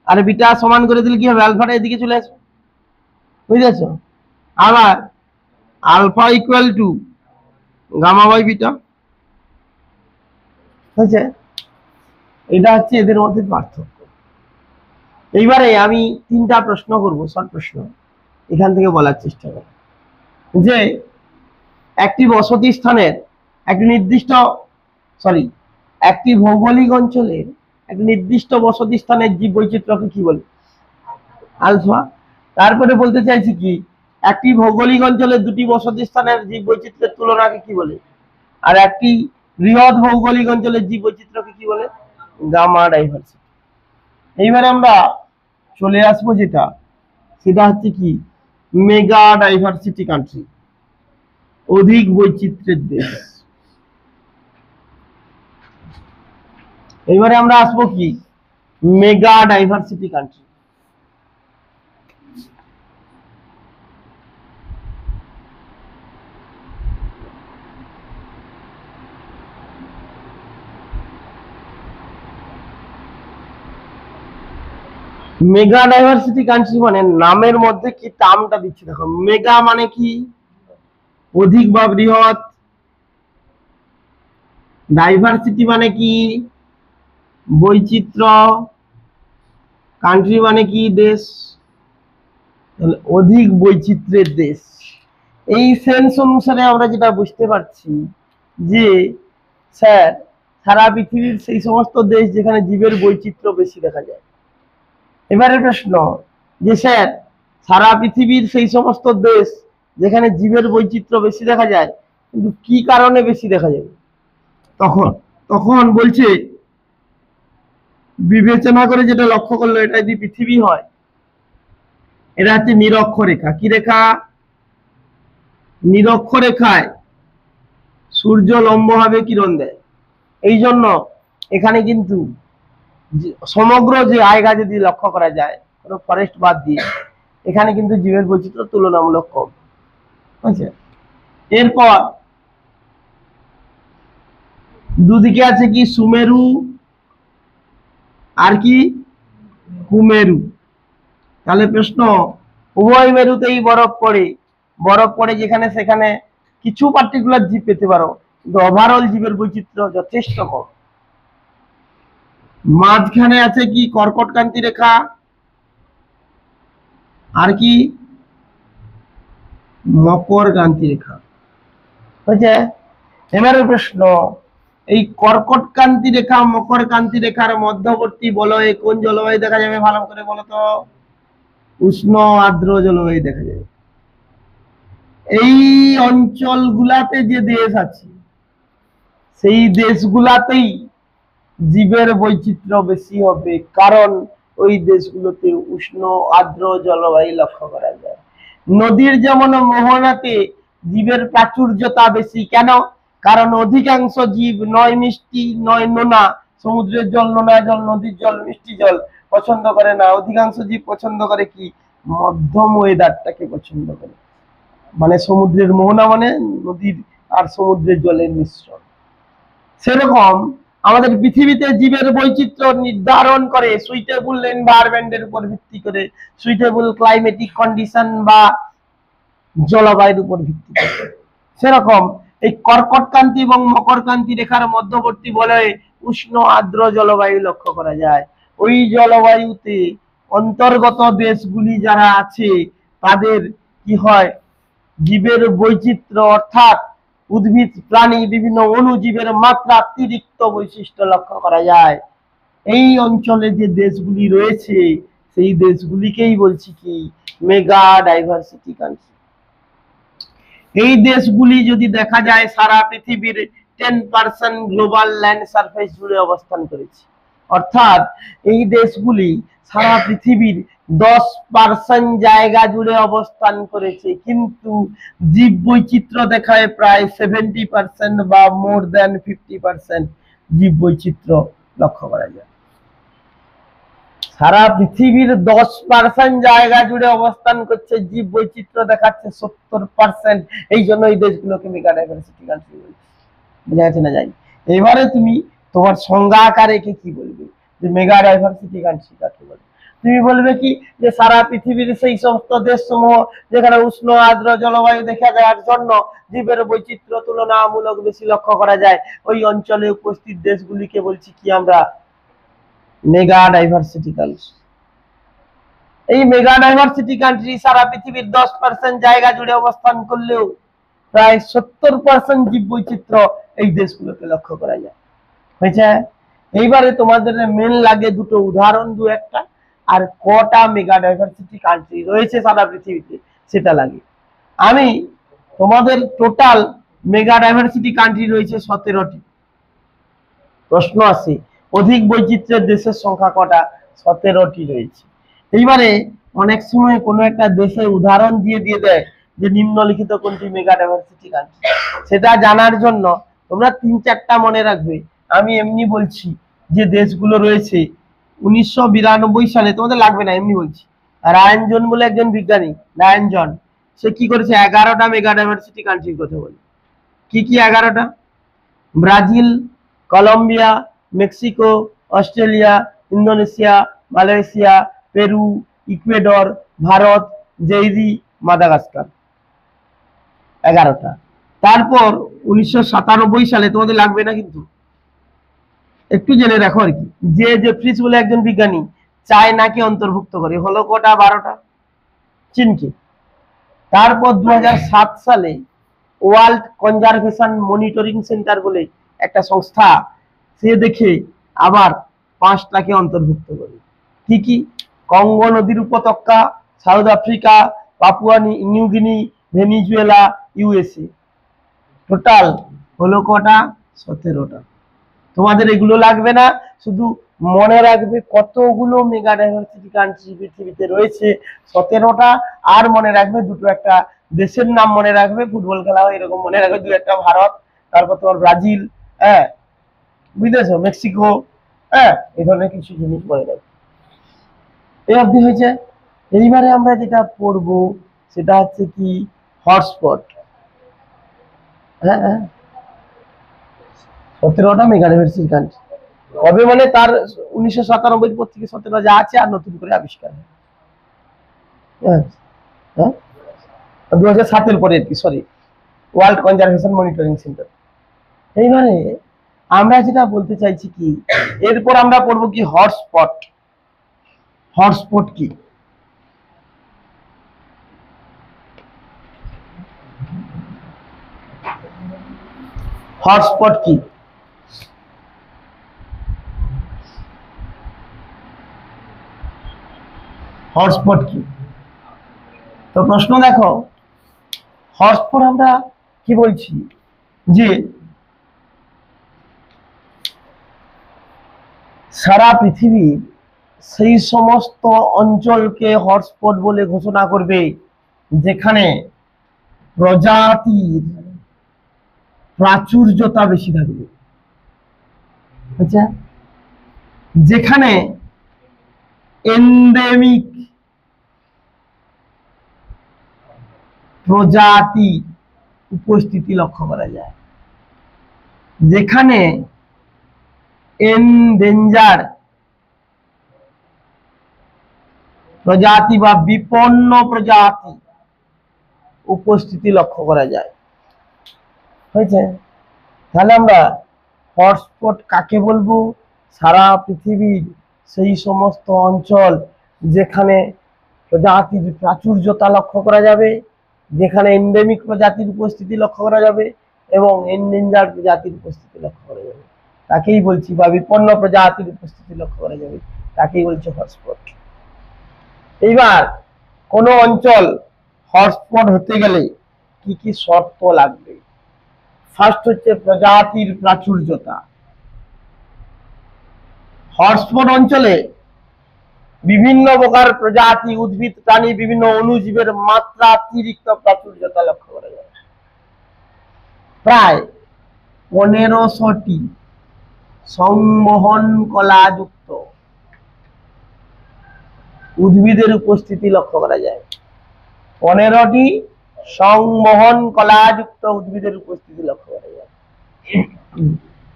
আর বিটা সমান করে দিলে কি হবে, আলফাটা এদিকে চলে আসবে, বুঝেছ? আবার alpha equal to gamma by beta, হয়েছে? এটা হচ্ছে এদের মধ্যে পার্থক্য। এইবারে আমি 3টা প্রশ্ন করব, শর্ট প্রশ্ন, এখান থেকে বলার চেষ্টা করব যে একটি বসতি স্থানের একটি নির্দিষ্ট একটি ভৌগোলিক অঞ্চলের একটি নির্দিষ্ট বসতি স্থানের জীব বৈচিত্র্যকে কি বলে, আলফা। তারপরে বলতে চাইছি কি, একটি ভৌগোলিক অঞ্চলের দুটি বসতি স্থানের জীব বৈচিত্র্যের তুলনাকে কি বলে, আর একটি বৃহৎ ভৌগোলিক অঞ্চলের জীব বৈচিত্র্যকে কি বলে, গামা ডাইভার্সিটি। এইবারে আমরা চলে আসবো যেটা, সেটা হচ্ছে কি, মেগা ডাইভার্সিটি কান্ট্রি, অধিক বৈচিত্র্যের দেশ। এইবারে আমরা আসবো কি, mega diversity country. Mega diversity country মানে নামের মধ্যে কি টার্মটা দিচ্ছি দেখো, মেগা মানে কি অধিক বা বৃহৎ, ডাইভার্সিটি মানে কি বৈচিত্র্য, কান্ট্রি মানে কি দেশ, অধিক বৈচিত্র্যের দেশ। এই সেন্স অনুসারে আমরা যেটা বুঝতে পারছি যে স্যার সারা পৃথিবীর সেই সমস্ত দেশ যেখানে জীবের বৈচিত্র্য বেশি দেখা যায়। এবারে প্রশ্ন যে স্যার সারা পৃথিবীর সেই সমস্ত দেশ যেখানে জীবের বৈচিত্র্য বেশি দেখা যায়, কিন্তু কি কারণে বেশি দেখা যায়, তখন বলছে বিবেচনা করে যেটা লক্ষ্য করলো, এটা যদি পৃথিবী হয়, এটা হচ্ছে নিরক্ষরেখা। কি রেখা, নিরক্ষরেখায় সূর্য লম্বভাবে কিরণ দেয়। এই জন্য এখানে কিন্তু সমগ্র যে জায়গা যদি লক্ষ্য করা যায়, কোনো ফরেস্ট বাদ দিয়ে, এখানে কিন্তু জীবের বৈচিত্র্য তুলনামূলক কম। বুঝছে? এরপর দুদিকে আছে কি, সুমেরু আর কি কুমেরু। তাহলে প্রশ্ন, উভয় মেরুতেই বরফ পড়ে যেখানে সেখানে কিছু পার্টিকুলার জীব পেতে পারো, কিন্তু ওভারঅল জীবের বৈচিত্র্য যথেষ্ট কম। মাঝখানে আছে কি কর্কটক্রান্তি রেখা আর কি মকর ক্রান্তি রেখা। বুঝছে? এবারে প্রশ্ন, এই কর্কটক্রান্তি রেখা মকর ক্রান্তি রেখার মধ্যবর্তী বলয়ে কোন জলবায়ু দেখা যাবে, ভালো করে বলো তো। উষ্ণ আর্দ্র জলবায়ু দেখা যাবে। এই অঞ্চলগুলাতে যে দেশ আছে, সেই দেশগুলাতেই জীবের বৈচিত্র্য বেশি হবে, কারণ ওই দেশগুলোতে উষ্ণ আর্দ্র জলবায়ু লক্ষ্য করা যায়। নদীর যেমন মোহনাতে জীবের প্রাচুর্যতা বেশি, কেন, কারণ অধিকাংশ জীব নয় মিষ্টি নয় নোনা, সমুদ্রের জল নোনা জল, নদীর জল মিষ্টি জল পছন্দ করে না। অধিকাংশ জীব পছন্দ করে কি, মধ্যম ওয়েদারটাকে পছন্দ করে, মানে সমুদ্রের মোহনা মানে নদীর আর সমুদ্রের জলের মিশ্রণ। সেরকম আমাদের পৃথিবীতে জীবের বৈচিত্র্য নির্ধারণ করে সুইটেবল এনভায়রনমেন্টের উপর ভিত্তি করে, সুইটেবল ক্লাইমেটিক কন্ডিশন বা জলবায়ুর উপর ভিত্তি করে। সেরকম এই কর্কটক্রান্তি এবং মকরক্রান্তি রেখার মধ্যবর্তী বলয়ে উষ্ণ আর্দ্র জলবায়ু লক্ষ্য করা যায়। ওই জলবায়ুতে অন্তর্গত দেশগুলি যারা আছে, তাদের কি হয়, জীবের বৈচিত্র্য অর্থাৎ উদ্ভিদ প্রাণী বিভিন্ন অণুজীবের মাত্রাতিরিক্ত বৈশিষ্ট্য লক্ষ্য করা যায়। এই অঞ্চলে যে দেশগুলি রয়েছে, সেই দেশগুলিকেই বলছি কি মেগা ডাইভার্সিটি কান্ট্রি। এই দেশগুলি যদি দেখা যায় সারা পৃথিবীর 10% গ্লোবাল ল্যান্ড সারফেস জুড়ে অবস্থান করেছে, অর্থাৎ এই দেশগুলি সারা পৃথিবীর 10% জায়গা জুড়ে অবস্থান করেছে, কিন্তু জীব বৈচিত্র্য দেখায় প্রায় 70% বা মোর দ্যান 50% জীব বৈচিত্র্য লক্ষ্য করা যায়। সারা পৃথিবীর 10% জায়গা জুড়ে অবস্থান করছে, জীব বৈচিত্র্য দেখাচ্ছে 70%। এই জন্য এই দেশগুলোকে মেগা ডাইভার্সিটি কান্ট্রি বলছে। বুঝা গেছে না? যাই, এবারে তুমি তোমার সংজ্ঞা আকারে কি বলবে যে মেগা ডাইভার্সিটি কান্ট্রি কাকে বলে? তুমি বলবে কি যে সারা পৃথিবীর সেই সমস্ত দেশসমূহ যেখানে উষ্ণ আর্দ্র জলবায়ু দেখা যাওয়ার জন্য জীবের বৈচিত্র্য তুলনামূলক বেশি লক্ষ্য করা যায়, ওই অঞ্চলে উপস্থিত দেশগুলিকে বলছি কি আমরা মেগা ডাইভার্সিটি কান্ট্রি। এই মেগা ডাইভার্সিটি কান্ট্রি সারা পৃথিবীর 10% জায়গা জুড়ে অবস্থান করলেও প্রায় 70% জীব বৈচিত্র্য এই দেশগুলোতে লক্ষ্য করা যায়। হয়েছে? এইবারে তোমাদের মেন লাগে দুটো উদাহরণ, দু একটা, আর কটা মেগা ডাইভার্সিটি কান্ট্রি রয়েছে সারা পৃথিবীতে সেটা লাগে। আমি তোমাদের টোটাল মেগা ডাইভার্সিটি কান্ট্রি রয়েছে 17টি। প্রশ্ন আছে অধিক বৈচিত্র্যের দেশের সংখ্যা কটা? 17টি রয়েছে। এইবারে অনেক সময় কোনো একটা দেশের উদাহরণ দিয়ে দেয় যে নিম্নলিখিত কোনটি মেগা ডাইভার্সিটি কান্ট্রি, সেটা জানার জন্য তোমরা 3-4টা মনে রাখবে। আমি এমনি বলছি যে দেশগুলো রয়েছে 1992 সালে, তোমাদের লাগবে না, এমনি বলছি। রায়ান জন বলে একজন বিজ্ঞানী, রায়ান জন, সে কি করেছে 11টা মেগা ডাইভার্সিটি কান্ট্রির কথা বলে। কি 11টা? Brazil, Colombia, Mexico, Australia, Indonesia, Malaysia, Peru, Ecuador, Bharat, Zaire, Madagascar. 11টা। তারপর 1997 সালে, তোমাদের লাগবে না কিন্তু একটু জেনে রাখো আর কি, যে জেফ্রিস বলে একজন বিজ্ঞানী চায়নাকে অন্তর্ভুক্ত করে, হলো কটা? 12টা। চীনকে। তারপর 2007 সালে ওয়ার্ল্ড কনজারভেশন মনিটরিং সেন্টার বলে একটা সংস্থা, সে দেখে আবার 5টাকে অন্তর্ভুক্ত করে। কি কি? কঙ্গো নদীর উপত্যকা, south Africa, Papua New Guinea, Venezuela, USA. Total হলো কটা? 17টা। তোমাদের এগুলো লাগবে না, শুধু মনে রাখবে কতগুলো মেগা ডাইভার্সিটি কান্ট্রি পৃথিবীতে রয়েছে, 17টা। আর মনে রাখবে দুটো একটা দেশের নাম মনে রাখবে, ফুটবল খেলা হয় এরকম মনে রাখবে, দু একটা ভারত, তারপর তোমার ব্রাজিল, হ্যাঁ বুঝেছো, মেক্সিকো, হ্যাঁ এই ধরনের কিছু জিনিস মনে রাখবে। এই অবধি হয়েছে। এইবারে আমরা যেটা পড়বো সেটা হচ্ছে কি হটস্পট। হ্যাঁ হ্যাঁ, 17টা মেগা ডাইভার্সিটি কান্ট্রি। কবে মানে তার 1997 পর থেকে 17 যা আছে আর নতুন করে আবিষ্কার হয়। হ্যাঁ হ্যাঁ, 2007 পরে আর কি, sorry, world conservation monitoring centre. এইবারে আমরা যেটা বলতে চাইছি কি, এরপর আমরা পড়বো কি হটস্পট। হটস্পট কি? হটস্পট কি? হটস্পট কি? তো প্রশ্ন দেখো, হটস্পট আমরা কি বলছি যে সারা পৃথিবীর সেই সমস্ত অঞ্চলকে হটস্পট বলে ঘোষণা করবে যেখানে প্রজাতির প্রাচুর্যতা বেশি থাকবে। আচ্ছা, যেখানে এন্ডেমিক প্রজাতি উপস্থিতি লক্ষ্য করা যায়, যেখানে এনডেঞ্জার প্রজাতি বা বিপন্ন প্রজাতি উপস্থিতি লক্ষ্য করা যায়। হয়েছে? তাহলে আমরা হটস্পট কাকে বলবো? সারা পৃথিবীর সেই সমস্ত অঞ্চল যেখানে প্রজাতির প্রাচুর্যতা লক্ষ্য করা যাবে, যেখানে এন্ডেমিক প্রজাতির উপস্থিতি লক্ষ্য করা যাবে এবং এন্ডেঞ্জার প্রজাতির উপস্থিতি লক্ষ্য করা যাবে, তাকেই বলছি, বা বিপন্ন প্রজাতির উপস্থিতি লক্ষ্য করা যাবে, তাকেই বলছে হটস্পট। এইবার কোন অঞ্চল হটস্পট হতে গেলে কি কি শর্ত লাগবে? ফার্স্ট হচ্ছে প্রজাতির প্রাচুর্যতা। হটস্পট অঞ্চলে বিভিন্ন প্রকার প্রজাতি, উদ্ভিদ, প্রাণী, বিভিন্ন অণুজীবের মাত্রাতিরিক্ত প্রাচুর্যতা লক্ষ্য করা যায়। প্রায় 1500টি সংবহন কলাযুক্ত উদ্ভিদের উপস্থিতি লক্ষ্য করা যায়। 15টি সংবহন কলাযুক্ত উদ্ভিদের উপস্থিতি লক্ষ্য করা যায়।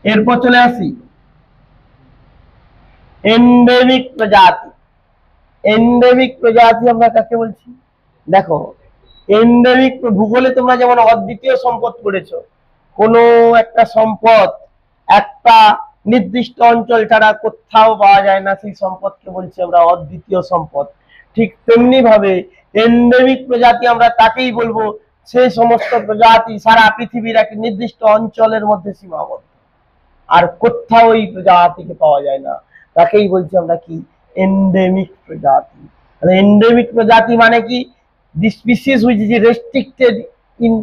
এরপর চলে আসি এন্ডেমিক প্রজাতি। এন্ডেমিক প্রজাতি আমরা কাকে বলছি? দেখো, এন্ডেমিক ভূগোলে তোমরা যেমন অদ্বিতীয় সম্পদ পড়েছো, কোনো একটা সম্পদ একটা নির্দিষ্ট অঞ্চল ছাড়া কোথাও পাওয়া যায় না, সেই সম্পদকে বলছি আমরা অদ্বিতীয় সম্পদ। ঠিক তেমনি ভাবে এন্ডেমিক প্রজাতি আমরা তাকেই বলবো সেই সমস্ত প্রজাতি সারা পৃথিবীর একটি নির্দিষ্ট অঞ্চলের মধ্যে সীমাবদ্ধ, আর কোথাও এই প্রজাতিকে পাওয়া যায় না, তাকেই বলছি আমরা কি? এন্ডেমিক প্রজাতি। এন্ডেমিক প্রজাতি মানে কি? the species which is restricted in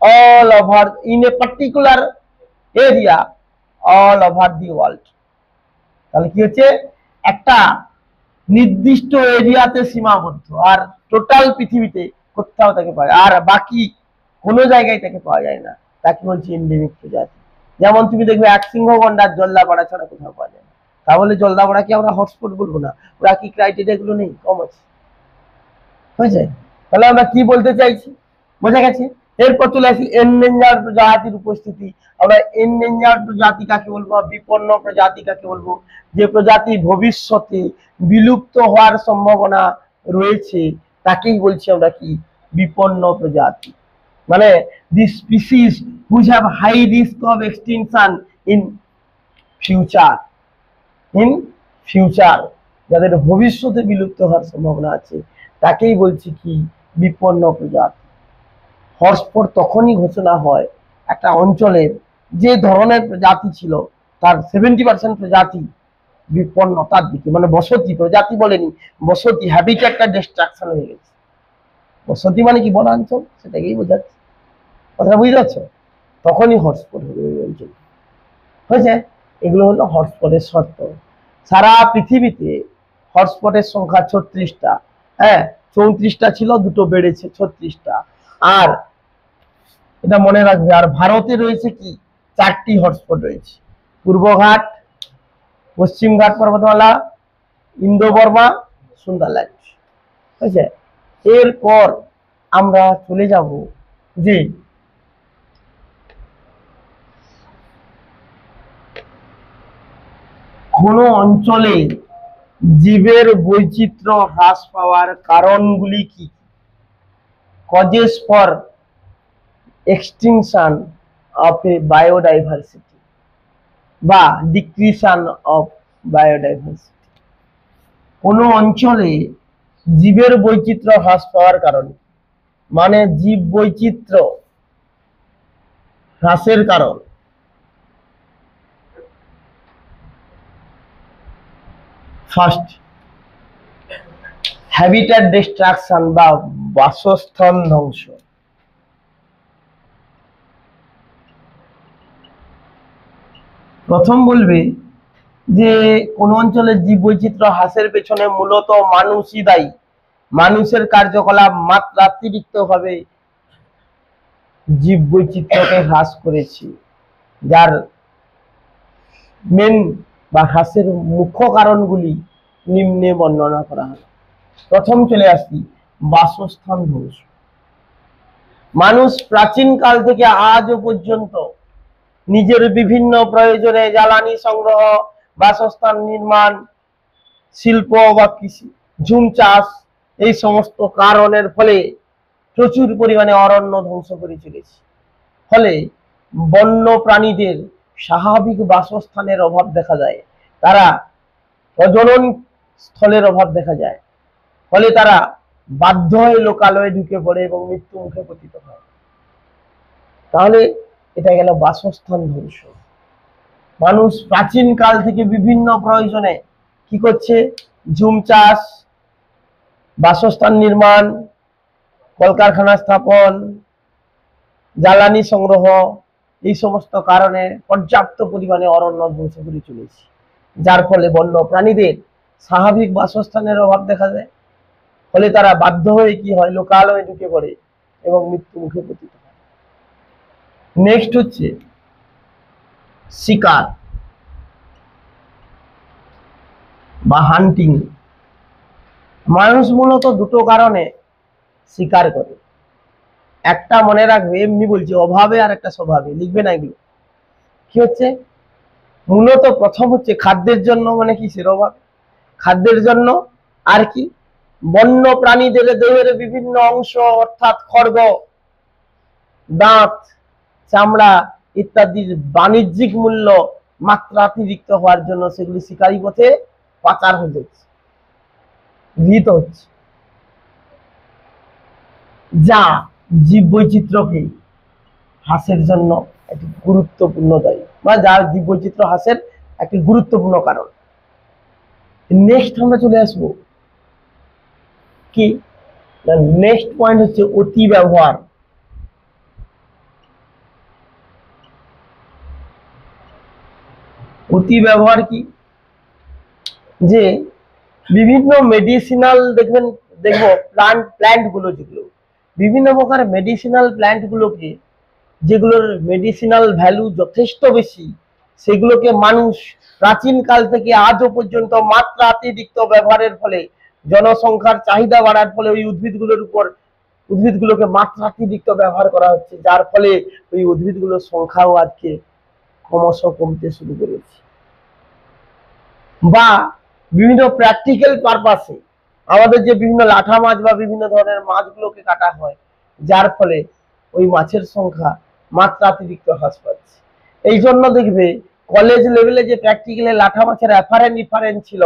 all over in a particular area all over the world। তাহলে কি হচ্ছে? একটা নির্দিষ্ট এরিয়াতে সীমাবদ্ধ, আর টোটাল পৃথিবীতে কোথাও তাকে পাওয়া যায়, আর বাকি কোনো জায়গায় তাকে পাওয়া যায় না, তাকে বলছি এন্ডেমিক প্রজাতি। যেমন তুমি দেখবে এক সিংহ গন্ডার জলদাপাড়া ছাড়া কোথাও পাওয়া যায় না, তাহলে জলদাপাড়াকে আমরা হটস্পট বলবো না? ওরা কি ক্রাইটেরিয়া গুলো নেই? কম আছে, হয়েছে? তাহলে আমরা কি বলতে চাইছি বোঝা গেছে। এরপর চলে আসি এন্ডেঞ্জার্ড প্রজাতির উপস্থিতি। আমরা এন্ডেঞ্জার্ড প্রজাতি কাকে বলবো? বিপন্ন প্রজাতি কাকে বলবো? যে প্রজাতি ভবিষ্যতে বিলুপ্ত হওয়ার সম্ভাবনা রয়েছে তাকেই বলছি আমরা কি? বিপন্ন প্রজাতি। মানে the species which have high risk of extinction in future. In future, যাদের ভবিষ্যতে বিলুপ্ত হওয়ার সম্ভাবনা আছে তাকেই বলছি কি? বিপন্ন প্রজাতি। হটস্পট তখনই ঘোষণা হয় একটা অঞ্চলের যে ধরনের প্রজাতি ছিল তার 70% প্রজাতি বিপন্নতার দিকে, মানে বসতি, প্রজাতি বলেনি, বসতি, হ্যাবিটেটটা ডিস্ট্রাকশন হয়ে গেছে। বসতি মানে কি? বনাঞ্চল, সেটাকেই বোঝাচ্ছে। কথাটা বুঝতে পারছো? তখনই হটস্পট হবে ওই অঞ্চল, হয়েছে? এগুলো হলো হটস্পটের শর্ত। সারা পৃথিবীতে হটস্পটের সংখ্যা 36টা। হ্যাঁ, 34টা ছিল, দুটো বেড়েছে, 36টা। আর এটা মনে রাখবে, আর ভারতে রয়েছে কি? 4টি হটস্পট রয়েছে: পূর্বঘাট, পশ্চিমঘাট পর্বতমালা, ইন্দো বর্মা, সুন্দরল্যান্ড। ঠিক আছে? এরপর আমরা চলে যাব যে কোন অঞ্চলে জীবের বৈচিত্র্য হ্রাস পাওয়ার কারণগুলি কি? Causes for extinction of A biodiversity বা ডিক্রিশন অফ বায়োডাইভার্সিটি। কোন অঞ্চলে জীবের বৈচিত্র্য হ্রাস পাওয়ার কারণে, মানে জীব বৈচিত্র্য হ্রাসের কারণ। ফার্স্ট, হ্যাবিটেট ডিস্ট্রাকশন বা বাসস্থান ধ্বংস। প্রথম বলবে যে কোন অঞ্চলের জীব বৈচিত্র্য হ্রাসের পেছনে মূলত মানুষই দায়ী। মানুষের কার্যকলাপ মাত্রাতিরিক্ত ভাবে জীব বৈচিত্র্যকে হ্রাস করেছে, যার মেন বা হ্রাসের মুখ্য কারণগুলি নিম্নে বর্ণনা করা হয়। প্রথম চলে আসি বাসস্থান ধ্বংস। মানুষ প্রাচীন কাল থেকে আজও পর্যন্ত নিজের বিভিন্ন প্রয়োজনে জ্বালানি সংগ্রহ, বাসস্থান নির্মাণ, শিল্প বা কৃষি, ঝুম চাষ, এই সমস্ত কারণের ফলে প্রচুর পরিমাণে অরণ্য ধ্বংস করে চলেছে। ফলে বন্য প্রাণীদের স্বাভাবিক বাসস্থানের অভাব দেখা যায়, তারা প্রজনন স্থলের অভাব দেখা যায়, ফলে তারা বাধ্য হয়ে লোকালয়ে ঢুকে পড়ে এবং মৃত্যু মুখে পতিত হয়। তাহলে এটা গেল বাসস্থান ধ্বংস। মানুষ প্রাচীন কাল থেকে বিভিন্ন প্রয়োজনে কি করছে? ঝুম চাষ, বাসস্থান নির্মাণ, কলকারখানা স্থাপন, জ্বালানি সংগ্রহ, এই সমস্ত কারণে পর্যাপ্ত পরিমাণে অরণ্য ধ্বংস করে চলেছে, যার ফলে বন্য প্রাণীদের স্বাভাবিক বাসস্থানের অভাব দেখা যায়। ফলে তারা বাধ্য হয়ে কি হয়, লোকালয়ে ঢুকে পড়ে এবং মৃত্যু মুখে পতিত হয়। নেক্সট হচ্ছে শিকার বা হান্টিং। মানুষ মূলত দুটো কারণে শিকার করে, একটা মনে রাখবে, এমনি বলছি, অভাবে আর একটা স্বভাবে, লিখবে না এগুলো। কি হচ্ছে, মূলত প্রথম হচ্ছে খাদ্যের জন্য, মানে কিসের অভাব, খাদ্যের জন্য। আর কি, বন্য প্রাণীদের দেহের বিভিন্ন অংশ অর্থাৎ খড়গ, দাঁত, চামড়া ইত্যাদির বাণিজ্যিক মূল্য মাত্রাতিরিক্ত হওয়ার জন্য সেগুলি শিকারী পথে পাচার হয়ে যাচ্ছে, গৃহীত হচ্ছে, যা জীববৈচিত্র্যকে হ্রাসের জন্য একটি গুরুত্বপূর্ণ দায়ী, বা যা জীববৈচিত্র্য হ্রাসের একটি গুরুত্বপূর্ণ কারণ। নেক্সট আমরা চলে আসবো কি, নেক্সট পয়েন্ট হচ্ছে অতি ব্যবহার। অতি ব্যবহার কি, যে বিভিন্ন মেডিসিনাল দেখবো প্ল্যান্ট গুলো, যেগুলো বিভিন্ন প্রকার মেডিসিনাল প্ল্যান্ট গুলোকে, যেগুলোর মেডিসিনাল ভ্যালু যথেষ্ট বেশি, সেগুলোকে মানুষ প্রাচীন কাল থেকে আজও পর্যন্ত মাত্রাতিরিক্ত ব্যবহারের ফলে, জনসংখ্যার চাহিদা বাড়ার ফলে ওই উদ্ভিদগুলোকে মাত্রাতিরিক্ত ব্যবহার করা হচ্ছে, যার ফলে ওই উদ্ভিদগুলোর সংখ্যাও আজকে ক্রমশ কমতে শুরু করেছে। বা বিভিন্ন প্র্যাকটিক্যাল পারপাসে আমাদের যে বিভিন্ন লাঠা মাছ বা বিভিন্ন ধরনের মাছগুলোকে কাটা হয়, যার ফলে ওই মাছের সংখ্যা মাত্রাতিরিক্ত হ্রাস পাচ্ছে। এই জন্য দেখবে কলেজ লেভেলে যে প্র্যাকটিক্যালে লাঠা মাছের অ্যাফারেন্ট ছিল,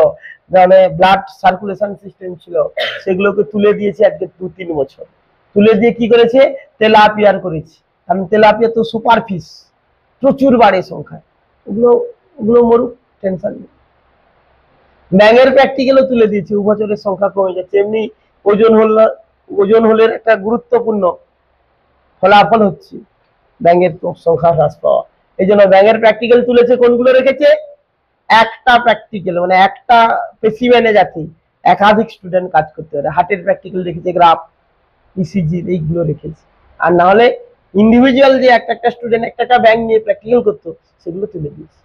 মানে ব্লাড সার্কুলেশন সিস্টেম ছিল, সেগুলোকে তুলে দিয়েছে আজকে 2-3 বছর। তুলে দিয়ে কি করেছে, তেলাপিয়ার করেছে, কারণ তেলাপিয়া তো সুপার ফিশ, প্রচুর বাড়ে সংখ্যায়, ওগুলো মরুক, টেনশন নেই। ব্যাঙের প্র্যাকটিক্যালও তুলে দিয়েছে, উভচরের সংখ্যা কমে যাচ্ছে। এমনি ওজন হলের একটা গুরুত্বপূর্ণ ফলাফল হচ্ছে ব্যাঙের সংখ্যা হ্রাস পাওয়া। এই জন্য ব্যাঙের প্র্যাকটিক্যাল তুলেছে, কোনগুলো রেখেছে, একটা প্র্যাকটিক্যাল, মানে একটা স্পেসিমেনে যাতে একাধিক স্টুডেন্ট কাজ করতে পারে। হার্টের প্র্যাকটিক্যাল রেখেছে, গ্রাফ, ইসিজি, এইগুলো রেখেছে। আর না হলে ইন্ডিভিজুয়াল যে একটা স্টুডেন্ট একটা ব্যাঙ নিয়ে প্র্যাকটিক্যাল করতো, সেগুলো তুলে দিয়েছে।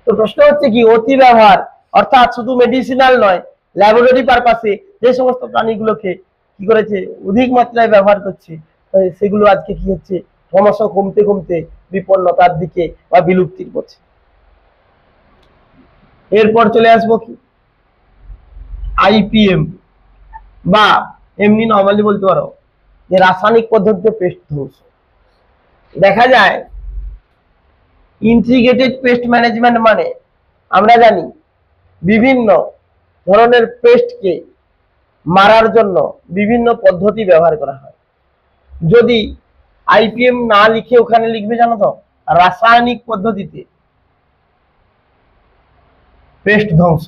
তো প্রশ্ন হচ্ছে কি, অতি ব্যবহার অর্থাৎ শুধু মেডিসিনাল নয়, ল্যাবরেটরি পারপাসে যে সমস্ত প্রাণীগুলোকে কি করেছে, অধিক মাত্রায় ব্যবহার করছে, সেগুলো আজকে কি হচ্ছে, ক্রমশ কমতে কমতে বিপন্নতার দিকে বা বিলুপ্তির পথে। এরপর চলে আসবো কি, আইপিএম, বা এমনি নর্মালি বলতে পারো যে রাসায়নিক পদ্ধতিতে পেস্ট ধ্বংস। দেখা যায় ইন্টিগ্রেটেড পেস্ট ম্যানেজমেন্ট মানে আমরা জানি বিভিন্ন ধরনের পেস্টকে মারার জন্য বিভিন্ন পদ্ধতি ব্যবহার করা হয়। যদি আইপিএম না লিখে ওখানে লিখবে জানো তো, রাসায়নিক পদ্ধতিতে পেস্ট ধ্বংস।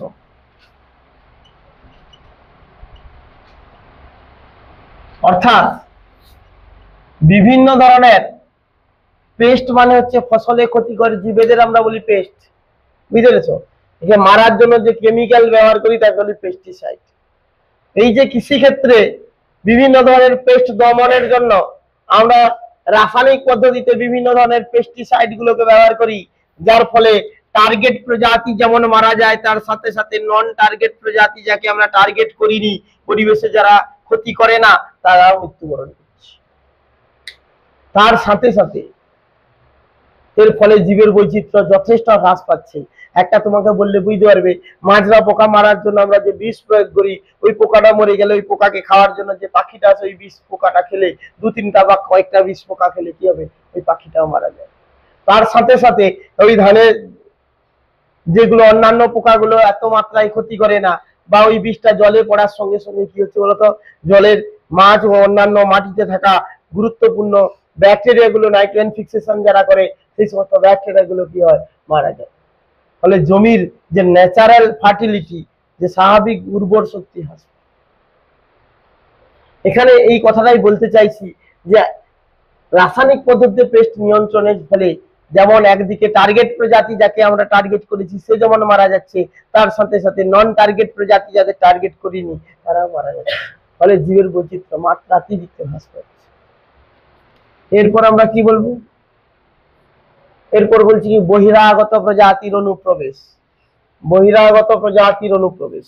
অর্থাৎ বিভিন্ন ধরনের পেস্ট মানে হচ্ছে ফসলে ক্ষতিকর জীবেদের আমরা বলি পেস্ট, বুঝতে পেরেছো? একে মারার জন্য যে কেমিক্যাল ব্যবহার করি তাকে বলি পেস্টিসাইড। এই যে কৃষিক্ষেত্রে বিভিন্ন ধরনের পেস্ট দমনের জন্য আমরা রাসায়নিক পদ্ধতিতে বিভিন্ন ধরনের পেস্টিসাইড গুলোকে ব্যবহার করি, যার ফলে টার্গেট প্রজাতি যেমন মারা যায়, তার সাথে সাথে নন টার্গেট প্রজাতি, যাকে আমরা টার্গেট করিনি, পরিবেশে যারা ক্ষতি করে না, তারাও মৃত্যুবরণ করছে। তার সাথে সাথে এর ফলে জীবের বৈচিত্র্য যথেষ্ট হ্রাস পাচ্ছে। একটা তোমাকে বললে বুঝতে পারবে, মাজরা পোকা মারার জন্য আমরা যে বিষ প্রয়োগ করি, ওই পোকাটা মরে গেলে ওই পোকাকে খাওয়ার জন্য যে পাখিটা আছে, ওই বিষ পোকাটা খেলে, 2-3টা বা কয়েকটা বিষ পোকা খেলে কি হবে, ওই পাখিটাও মারা যায়। তার সাথে সাথে ওই ধানের যেগুলো অন্যান্য পোকাগুলো এত মাত্রায় ক্ষতি করে না, বা ওই বিষটা জলে পড়ার সঙ্গে সঙ্গে কি হচ্ছে বলতো, জলের মাছ ও অন্যান্য মাটিতে থাকা গুরুত্বপূর্ণ ব্যাকটেরিয়া গুলো, নাইট্রোজেন ফিক্সেশন যারা করে, সেই সমস্ত ব্যাকটেরিয়া গুলো কি হয়, মারা যায়। ফলে জমির যে ন্যাচারাল ফার্টিলিটি, যে স্বাভাবিক উর্বর শক্তি হ্রাস। এখানে এই কথাটাই বলতে চাইছি যে রাসায়নিক পদ্ধতিতে পেস্ট নিয়ন্ত্রণের ফলে যেমন একদিকে টার্গেট প্রজাতি যাকে আমরা টার্গেট করেছি সে যেমন মারা যাচ্ছে, তার সাথে সাথে নন টার্গেট প্রজাতি যাদের টার্গেট করিনি তারাও মারা যাচ্ছে, ফলে জীবের বৈচিত্র্য মাত্রাতিরিক্ত হ্রাস পাচ্ছে। এরপর আমরা কি বলবো, এরপর বলছি কি বহিরাগত প্রজাতির অনুপ্রবেশ। বহিরাগত প্রজাতির অনুপ্রবেশ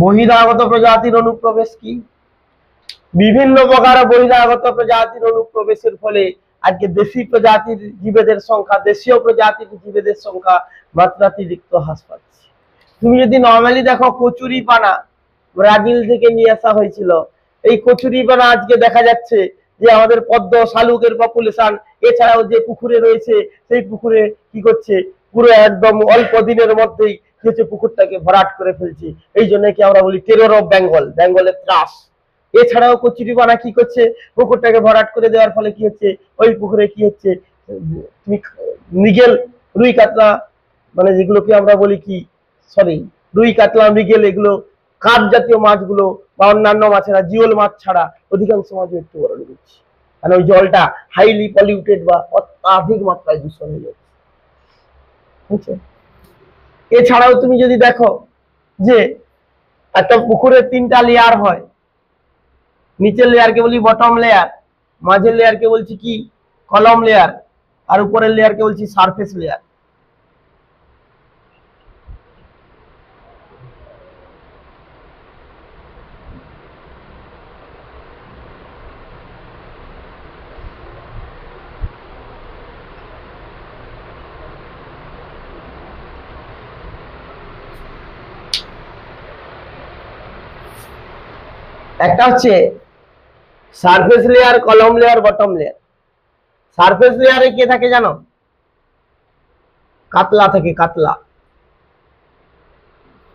বহিরাগত প্রজাতির অনুপ্রবেশ কি? বিভিন্ন প্রকার বহিরাগত প্রজাতির অনুপ্রবেশের ফলে আজকে দেশি প্রজাতির জীবেদের সংখ্যা, দেশীয় প্রজাতির জীবেদের সংখ্যা মাত্রাতিরিক্ত হ্রাস পাচ্ছে। তুমি যদি নর্মালি দেখো কচুরিপানা ব্রাজিল থেকে নিয়ে আসা হয়েছিল, এই কচুরিপানা আজকে দেখা যাচ্ছে যে আমাদের পদ্ম শালুকের পপুলেশন, এছাড়াও যে পুকুরে রয়েছে সেই পুকুরে কি করছে, পুরো একদম অল্প দিনের মধ্যেই কি হচ্ছে, পুকুরটাকে ভরাট করে ফেলছে। এই জন্য কি আমরা বলি টেরর অফ বেঙ্গল, বেঙ্গলের ত্রাস। এছাড়াও কচুরিপানা কি করছে, পুকুরটাকে ভরাট করে দেওয়ার ফলে কি হচ্ছে, ওই পুকুরে কি হচ্ছে, তুমি মৃগেল, রুই কাতলা, মানে যেগুলোকে আমরা বলি কি, সরি, রুই কাতলা মৃগেল, এগুলো কাঠ জাতীয় মাছগুলো বা অন্যান্য মাছেরা, জিওল মাছ ছাড়া অধিকাংশ মাছ মৃত্যুবরণ করছে, কারণ ওই জলটা হাইলি পলিউটেড বা অত্যাধিক মাত্রায় দূষণ হয়ে যাচ্ছে। বুঝছো? এছাড়াও তুমি যদি দেখো যে একটা পুকুরের 3টা লেয়ার হয়, নিচের লেয়ারকে বলি বটম লেয়ার, মাঝের লেয়ারকে বলছি কি কলম লেয়ার, আর উপরের লেয়ারকে বলছি সারফেস লেয়ার। একটা হচ্ছে সারফেস লেয়ার, কলম লেয়ার, বটম লেয়ার। সারফেস লেয়ারে কে থাকে জানো? কাতলা থাকে, কাতলা।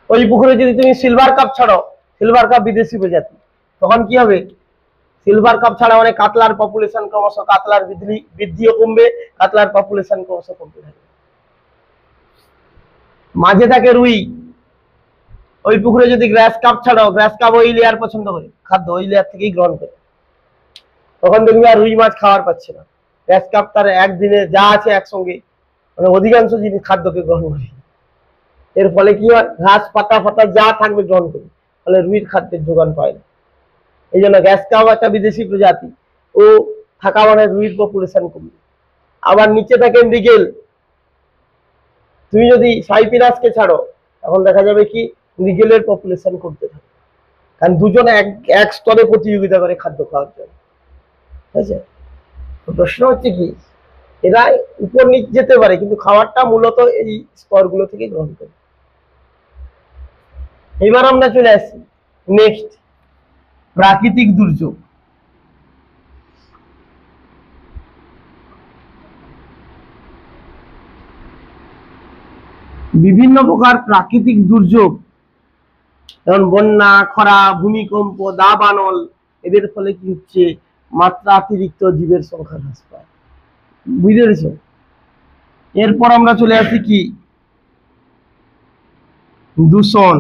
ওই পুকুরে যদি তুমি সিলভার কাপ ছাড়ো, সিলভার কাপ বিদেশি প্রজাতি, তখন কি হবে, সিলভার কাপ ছাড়া মানে কাতলার পপুলেশন ক্রমশ, কাতলার বৃদ্ধিও কমবে, কাতলার পপুলেশন ক্রমশ কমতে থাকবে। মাঝে থাকে রুই, ওই পুকুরে যদি গ্রাস কাপ ছাড়ো, গ্রাস কাপ ওই লেয়ার পছন্দ করে, খাদ্য ওই লেয়ার থেকেই গ্রহণ করে, তখন দেখবি আর রুই মাছ খাওয়ার পাচ্ছে না। গ্রাস কাপ তার একদিনে যা আছে একসঙ্গে, মানে অধিকাংশ জিনিস খাদ্যকে গ্রহণ করে। এর ফলে কি হয়, ঘাস পাতা ফাতা যা থাকবে গ্রহণ করে, ফলে রুইর খাদ্যের যোগান পায় না। এই জন্য গ্যাস কাপ একটা বিদেশি প্রজাতি, ও থাকা মানে রুইর পপুলেশন কমবে। আবার নিচে থাকে মৃগেল, তুমি যদি সাইপিনাসকে ছাড়ো, এখন দেখা যাবে কি মৃগেলের পপুলেশন কমতে থাকে, কারণ দুজনে এক স্তরে প্রতিযোগিতা করে খাদ্য খাওয়ার জন্য। ঠিক আছে? প্রশ্ন হচ্ছে কি, এরা উপর নিচ যেতে পারে কিন্তু খাবারটা মূলত এই স্তরগুলো থেকে গ্রহণ করে। এবার আমরা চলে আসছি নেক্সট, প্রাকৃতিক দুর্যোগ। বিভিন্ন প্রকার প্রাকৃতিক দুর্যোগ, যেমন বন্যা, খরা, ভূমিকম্প, দাবানল, এদের ফলে কি হচ্ছে, মাত্রাতিরিক্ত জীবের সংখ্যা হ্রাস পায়। বুঝতে পেরেছ? এরপর আমরা চলে আসি কি, দূষণ।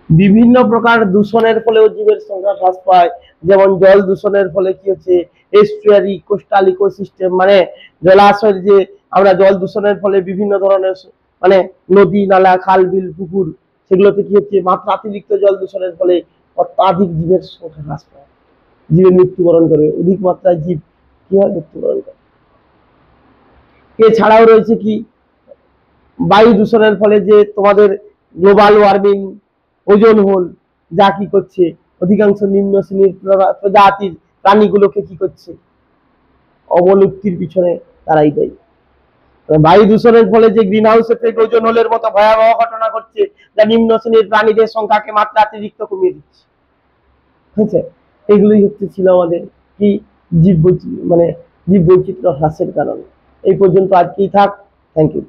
বিভিন্ন প্রকার দূষণের ফলেও জীবের সংখ্যা হ্রাস পায়, যেমন জল দূষণের ফলে কি হচ্ছে, এস্টুয়ারি, কোস্টাল ইকোসিস্টেম, মানে জলাশয়ের যে আমরা জল দূষণের ফলে বিভিন্ন ধরনের মানে নদী নালা, খাল বিল পুকুর, সেগুলোতে কি হচ্ছে, মাত্রাতিরিক্ত জল দূষণের ফলে অত্যাধিক জীবের সংখ্যা হ্রাস পায়, জীবের মৃত্যুবরণ করে, অধিক মাত্রায় জীব কি হয়, মৃত্যুবরণ করে। এছাড়াও রয়েছে কি, বায়ু দূষণের ফলে যে তোমাদের গ্লোবাল ওয়ার্মিং, ওজোন হোল, যা কি করছে, অধিকাংশ নিম্ন শ্রেণীর প্রজাতির প্রাণীগুলোকে কি করছে, অবলুপ্তির পিছনে তারাই দায়ী। বায়ু দূষণের ফলে যে গ্রিন হাউস এফেক্ট, ওজোন হোলের মতো ভয়াবহ ঘটনা ঘটছে, যা নিম্ন শ্রেণীর প্রাণীদের সংখ্যাকে মাত্রাতিরিক্ত কমিয়ে দিচ্ছে। ঠিক আছে? এগুলোই হচ্ছে ছিল আমাদের কি, জীব বৈচিত্র্য, মানে জীব বৈচিত্র্য হ্রাসের কারণ। এই পর্যন্ত আজকেই থাক। Thank you.